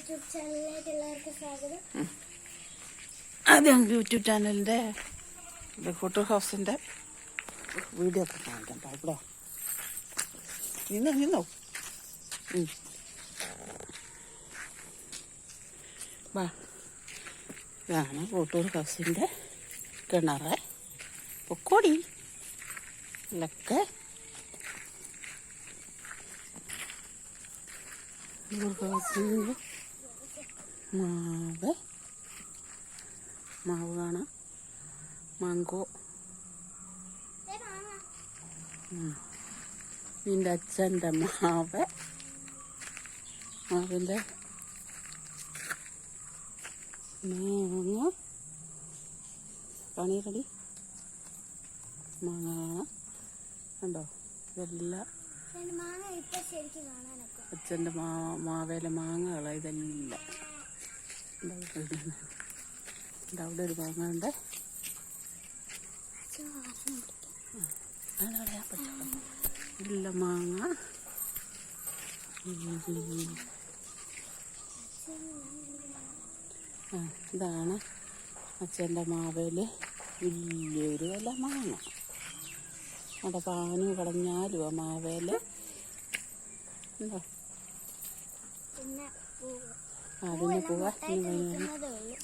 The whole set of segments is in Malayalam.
യൂട്യൂബ് ചാനലിലേക്ക് എല്ലാവർക്കും സ്വാഗതം. അത് ഞങ്ങൾ യൂട്യൂബ് ചാനലിൻ്റെ ഫോട്ടോ ഹൗസിൻ്റെ വീഡിയോ ഒക്കെ കാണിക്കണ്ട. ഇവിടെ നിന്നോ വാ. ഇതാണ് ഫോട്ടോ ഹൗസിൻ്റെ കിണറ്. പൊക്കോടി ഇതൊക്കെ മാവ് കാണാം, മാങ്കോ. നിൻ്റെ അച്ഛൻ്റെ മാവിൻ്റെ മാങ്ങ പണിയറടി മാങ്ങ കാണാം. കണ്ടോ? ഇതെല്ലാം അച്ഛൻ്റെ മാവേലെ മാങ്ങകളാണ് ഇതെല്ലാം. അവിടെ ഒരു മാങ്ങ ഉണ്ട്. ഇല്ല മാങ്ങ. ഇതാണ് അച്ഛൻ്റെ മാവേല് വലിയൊരു വില മാങ്ങ. അവിടെ പാനു കളഞ്ഞാലും ആ മാവേല് ഉണ്ടോ? അതിന് പോവാ.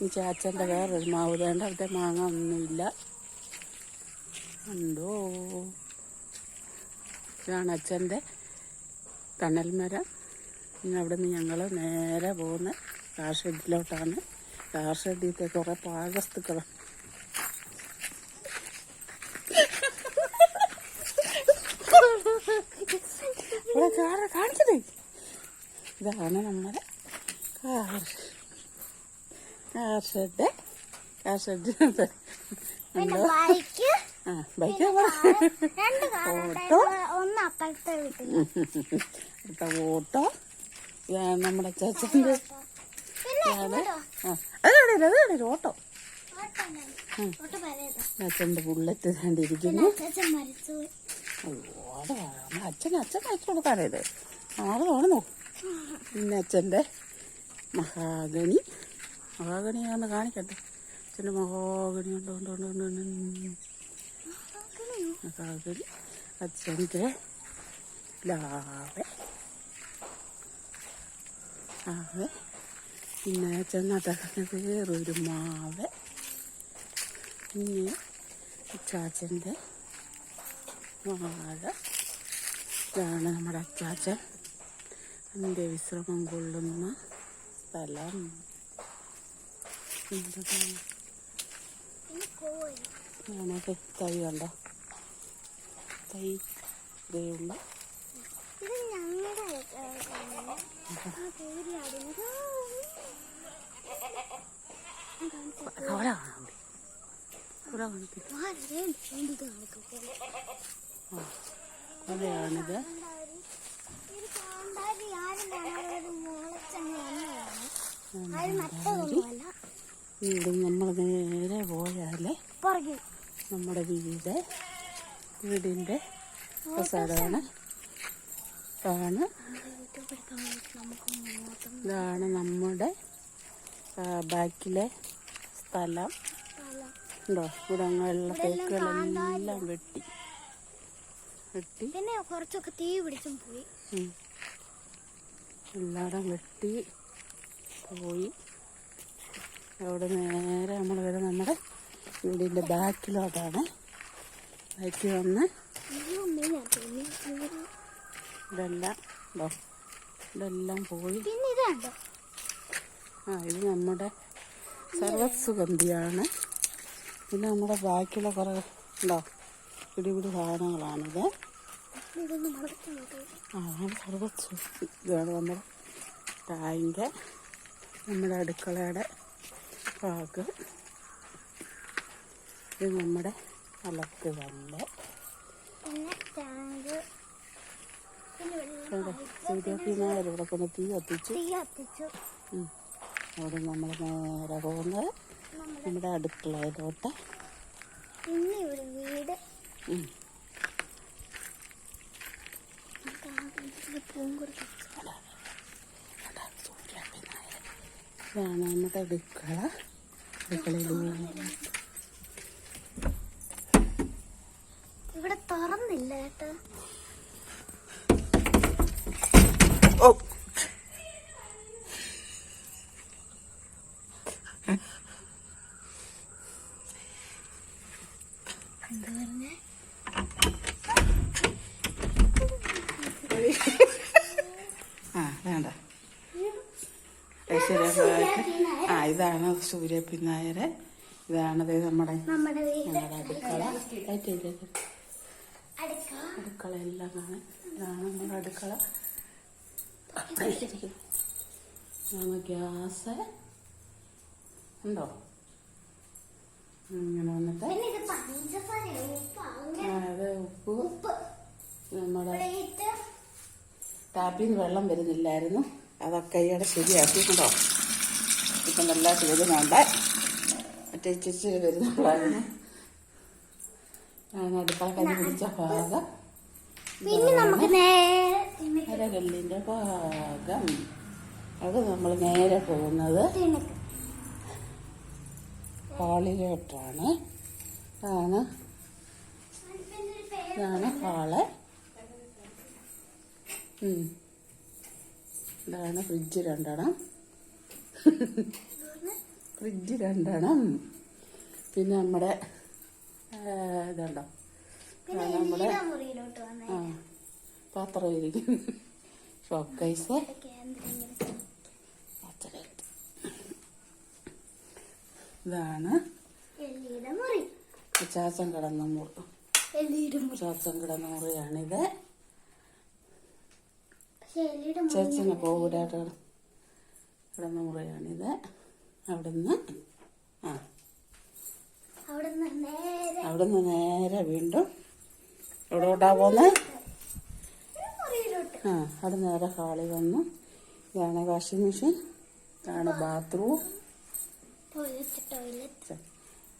ഈ ചാച്ചൻ്റെ വേറൊരു മാവ് വേണ്ട. അവിടെ മാങ്ങ ഒന്നുമില്ല. ഉണ്ടോ? ഇതാണ് അച്ഛൻ്റെ തണൽ മരം. ഇനി അവിടെ നിന്ന് ഞങ്ങൾ നേരെ പോകുന്ന കാർ ഷെഡിലോട്ടാണ്. കാർ ഷെഡിലത്തെ കുറേ പാഴ്വസ്തുക്കളാണ്. കാണിച്ചത് ഇതാണ് നമ്മുടെ കാർ ഷെഡ്. Bike auto. ഇതാണ് നമ്മുടെ ചേച്ചൻ്റെ ഓട്ടോ. അച്ഛൻ്റെ ബുള്ളറ്റ് കണ്ടിരിക്കുന്നു. അച്ഛൻ അയച്ചു കൊടുക്കാനേത് ആള് കാണുന്നു. പിന്നെ അച്ഛൻ്റെ മഹാഗണിയാന്ന് കാണിക്കട്ടെ. അച്ഛൻ്റെ മഹാഗണി മഹാഗണി. അച്ഛൻ്റെ ലാവെ. പിന്നെ അച്ഛൻ നട്ടക്കുന്ന വേറൊരു മാവ്. പിന്നെ അച്ചാച്ചൻ്റെ വാഴ. ഇതാണ് നമ്മുടെ അച്ചാച്ചൻ എൻ്റെ വിശ്രമം കൊള്ളുന്ന സ്ഥലം. ഞാനൊക്കെ തൈ കണ്ടോ? തൈ ഇതേയുള്ള കൊലയാണിത്. നമ്മൾ നേരെ പോയാലേ നമ്മുടെ വീടിൻ്റെ സ്ഥലമാണ്. ഇതാണ് നമ്മുടെ ബാക്കിലെ സ്ഥലം. ഉണ്ടോ? ഇവിടങ്ങളിലെ തേക്കുകളെല്ലാം വെട്ടി പിന്നെ കുറച്ചൊക്കെ തീ പിടിച്ചും പോയി. എല്ലായിടം വെട്ടി പോയി. അവിടെ നേരെ നമ്മൾ വരെ നമ്മുടെ വീടിൻ്റെ ബാക്കിലോട്ടാണ്. ബാക്കിൽ വന്ന് ഇതെല്ലാം പോയി. ഇത് നമ്മുടെ സർവ്വസുഗന്ധിയാണ്. പിന്നെ നമ്മുടെ ബാക്കിയുള്ള കുറേ ഉണ്ടോ പിടിപിടി സാധനങ്ങളാണിത്. സർവ്വസുഗന്ധി. ഇതാണ് നമ്മുടെ ടാങ്ക്. നമ്മുടെ അടുക്കളയുടെ ഭാഗം. ഇത് നമ്മുടെ അലക്ക് കല്ല്. ഇവിടെ കൊണ്ട് തീ കത്തിച്ചു. അവിടെ നമ്മൾ നേരെ പോകുന്നത് നമ്മുടെ അടുക്കളയിലോട്ട്. വീട് ഇതാണ് നമ്മുടെ അടുക്കളയിൽ ഇവിടെ തുറന്നില്ല കേട്ടോ. ഓ എന്താ പറഞ്ഞേ? വേണ്ട ഇതാണ് സൂര്യപ്പൻ നായർ. ഇതാണത് നമ്മുടെ അടുക്കള. അടുക്കള എല്ലാം കാണാൻ. ഇതാണ് നമ്മുടെ അടുക്കള. ഇതാണ് ഗ്യാസ് ഉണ്ടോ. ഇങ്ങനെ വന്നിട്ട് അത് ഉപ്പ്. നമ്മുടെ ടാപ്പിൽ നിന്ന് വെള്ളം വരുന്നില്ലായിരുന്നു, അതൊക്കെ ഈയിടെ ശരിയാക്കിയിട്ടുണ്ടോ. ഇപ്പം നല്ലതായിട്ട് വരുന്നുണ്ട്. മറ്റേ ഇച്ചിരി വരുന്നുള്ളായിരുന്നു. ഞാൻ അടുക്കള കഞ്ഞി പിടിച്ച ഭാഗം. പിന്നെ നമുക്ക് അരകല്ലിൻ്റെ ഭാഗം. അത് നമ്മൾ നേരെ പോകുന്നത് ഹാളിലോട്ടാണ്. ഇതാണ് ഹാള്. ഇതാണ് ഫ്രിഡ്ജ് 2 എണ്ണം. ഫ്രിഡ്ജ് 2 എണ്ണം. പിന്നെ നമ്മുടെ ഇതുണ്ടോ, നമ്മുടെ പാത്രം ഇരിക്കും. ഷോക്കേസ്. ഇതാണ് ചാച്ചൻ കിടന്ന മുറി. ചാച്ചൻ കിടന്ന മുറിയാണിത്. ചേച്ചന് കോവിഡായിട്ട് കിടന്ന മുറിയാണിത്. അവിടുന്ന് നേരെ വീണ്ടും എവിടോട്ടാ പോകുന്നത്? അവിടെ നേരെ ഹാളിൽ വന്നു. ഇതാണ് വാഷിംഗ് മെഷീൻ. ഇതാണ് ബാത്റൂം.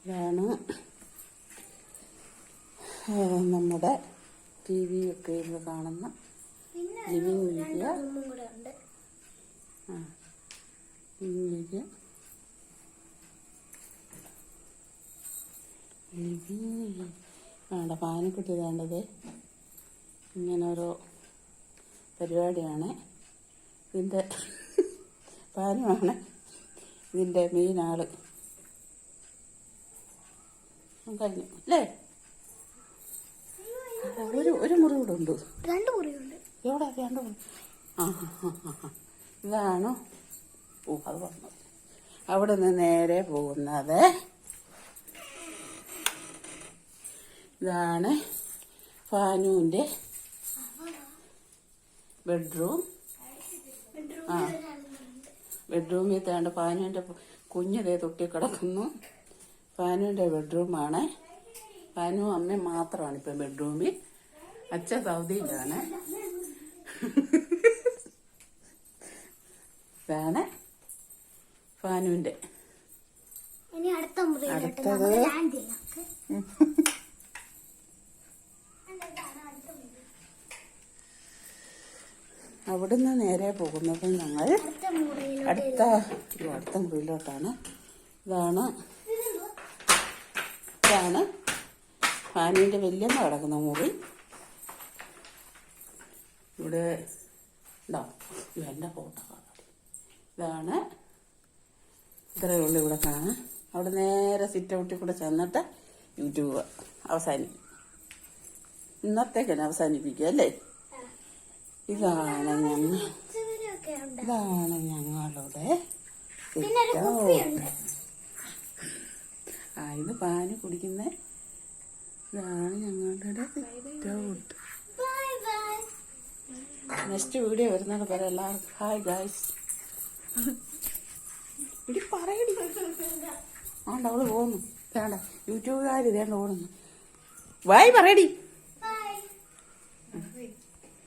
ഇതാണ് നമ്മുടെ TV ഒക്കെ ഇരുന്ന് കാണുന്ന ലിവിങ് ഏരിയ. വേണ്ട പാനിക്കുട്ടി വേണ്ടത്. ഇങ്ങനെ ഓരോ പരിപാടിയാണ്. ഇതിൻ്റെ പാനുമാണ് ഇതിൻ്റെ മെയിൻ ആള്. കഴിഞ്ഞു അല്ലേ? ഒരു മുറി കൂടെ ഉണ്ട്. 2 മുറിയുണ്ട്. എവിടെ 2 മുറി? ഇതാണ്. അത് പറഞ്ഞത്. അവിടെ നിന്ന് നേരെ പോകുന്നത് ഇതാണ് ഫാനുവിൻ്റെ ബെഡ്റൂം. ബെഡ്റൂമിൽ തേണ്ട ഫാനുവിൻ്റെ കുഞ്ഞതേ തൊട്ടി കിടക്കുന്നു. ഫാനുവിൻ്റെ ബെഡ്റൂമാണ്. ഫാനും അമ്മയും മാത്രമാണ് ഇപ്പം ബെഡ്റൂമിൽ. അച്ഛൻ സൗദിയിലാണ്. ഇതാണ് ഫാനുവിൻ്റെ. അടുത്തത് അവിടുന്ന് നേരെ പോകുന്നത് ഞങ്ങൾ അടുത്ത മുറിയിലോട്ടാണ്. ഇതാണ് ഫാനുവിൻ്റെ വല്യമ്മ കിടക്കുന്ന മുറി. ഇവിടെ ഉണ്ടോ എൻ്റെ ഫോട്ടോ. ഇതാണ് ഇത്രയേ ഉള്ളൂ ഇവിടെ കാണാൻ. അവിടെ നേരെ സിറ്റ് ഔട്ടിൽ കൂടെ ചെന്നിട്ട് യൂട്യൂബ് അവസാനിക്കും. ഇന്നത്തേക്കന്നെ അവസാനിപ്പിക്കുക അല്ലേ? ഇതാണ് ഞങ്ങളുടെ ഇത് പാന് കുടിക്കുന്ന. ഇതാണ് ഞങ്ങളുടെ സിറ്റ് ഔട്ട്. നെക്സ്റ്റ് വീഡിയോ വരുന്നത് വരെ എല്ലാവർക്കും ഹായ് ഗായ്സ്. ഇടി പറയടി. അവള് പോകുന്നു. വേണ്ട യൂട്യൂബുകാർ ഇതേണ്ട ഓടുന്നു. വായി പറയടി.